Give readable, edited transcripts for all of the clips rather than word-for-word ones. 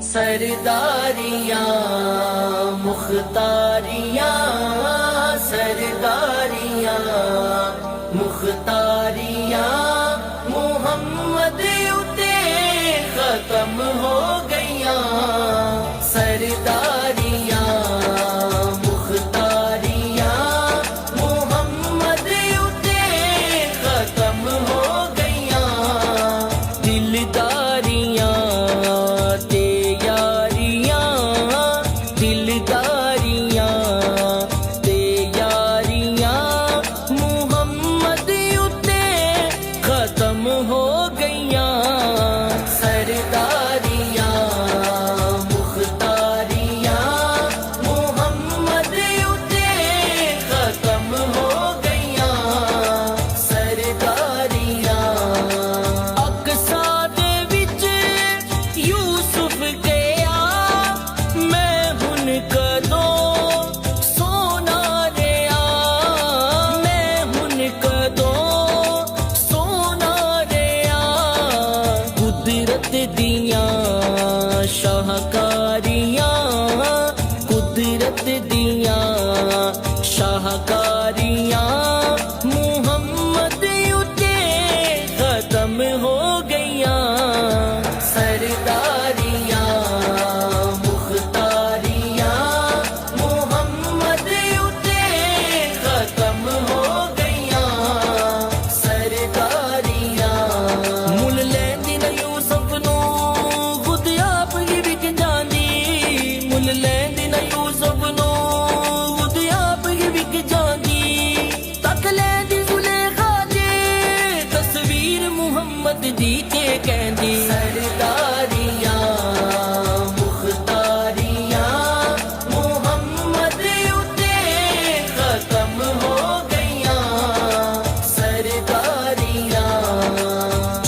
सरदारियां मुख्तारियां सरदारियां मुख्तारियां मुहम्मद उते खत्म हो गईयां। सरदारियां मुख्तारियां मुहम्मद उते खत्म हो गईयां। दिलदारियां हो गईयां। सरदारियां मुख्तारियां मुहम्मद उते खत्म हो गईयां। सरदारियां अक्सा दे विच यूसुफ गया मैं हुन कदों सोना रहा मैं हुन कदों कुदरत दियां शाहकारियां कुदरत दियां शाहकारियां मुहम्मद उते खत्म हो गईयां। सरदारियां मुख्तारियां मुहम्मद उते खत्म हो गईयां। सरदारियां मुल लैंदी न यूसुफ नू खुद आप ही विक जांदी मुल लैंदी न यूसुफ नू खुद आप ही विक जांदी। तक लैंदी जुलेखा दे तस्वीर मुहम्मद दी के कहंदी। सरदारियां मुख्तारियां मुहम्मद उते खत्म हो गईयां। सरदारियां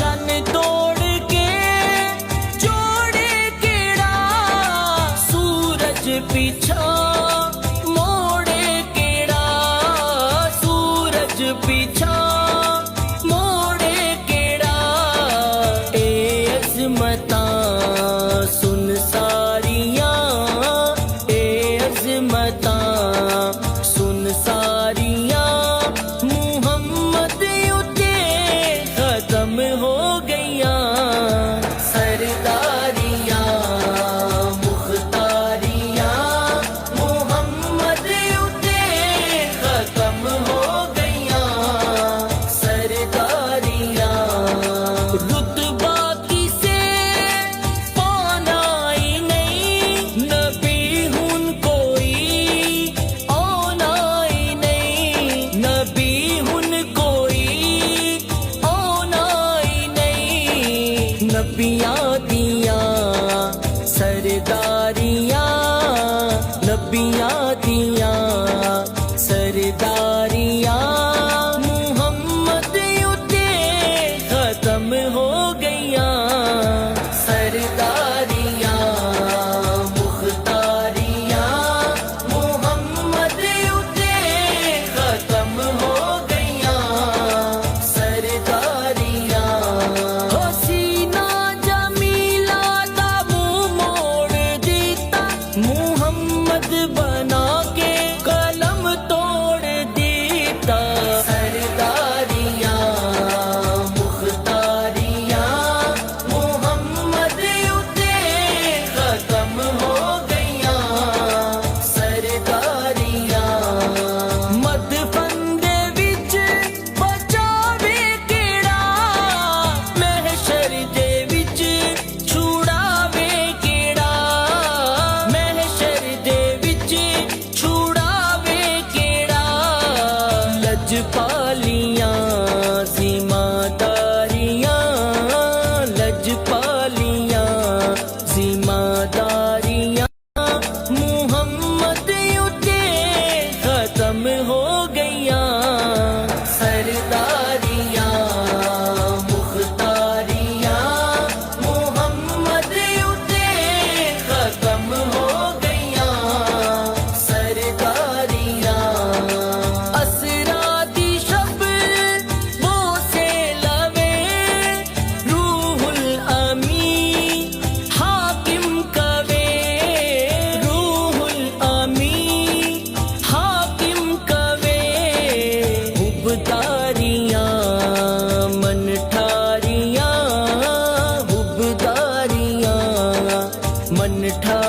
चन तोड़ के जोड़े केड़ा सूरज पीछा मोड़े केड़ा सूरज पीछा मोड़े केड़ा। ए अज़मतां सुन सारियां ए अज़मतां सुन सारियां मुहम्मद उते खत्म हो गईयां। सरदारियां मुख्तारियां मुहम्मद उते खत्म हो गईयां। सरदारियां रुतबा किसे पाना ही नहीं नबी हुन कोई आना ही नहीं नबी हुन कोई आना ही नहीं। नबियां दियां सरदारियां नबियां दियां सरदारियां मुहम्मद उते खत्म हो गईयां। सरदारियां मुख्तारियां मुहम्मद उते खत्म हो गईयां। सरदारियां हसीना जमीला दा मुंह मोड़ दिता मुहम्मद बना के कलम तोड़ दिता। सरदारियां मुख्तारियां मुहम्मद उते खत्म हो गईयां। सरदारियां मदफन दे विच बचावे केड़ा महशर दे विच छुड़ावे केड़ा महशर दे विच छुड़ावे केड़ा। लजपालियां ज़िम्मेदारियां लजपालियां ज़िम्मेदारियां मुहम्मद उते खत्म हो गईयां। सरदारियां मुख्तारियां मुहम्मद उते खत्म हो गईयां। सरदारियां असरा दी शब वो से लवे रूहुल अमी हाकिम का मन ठा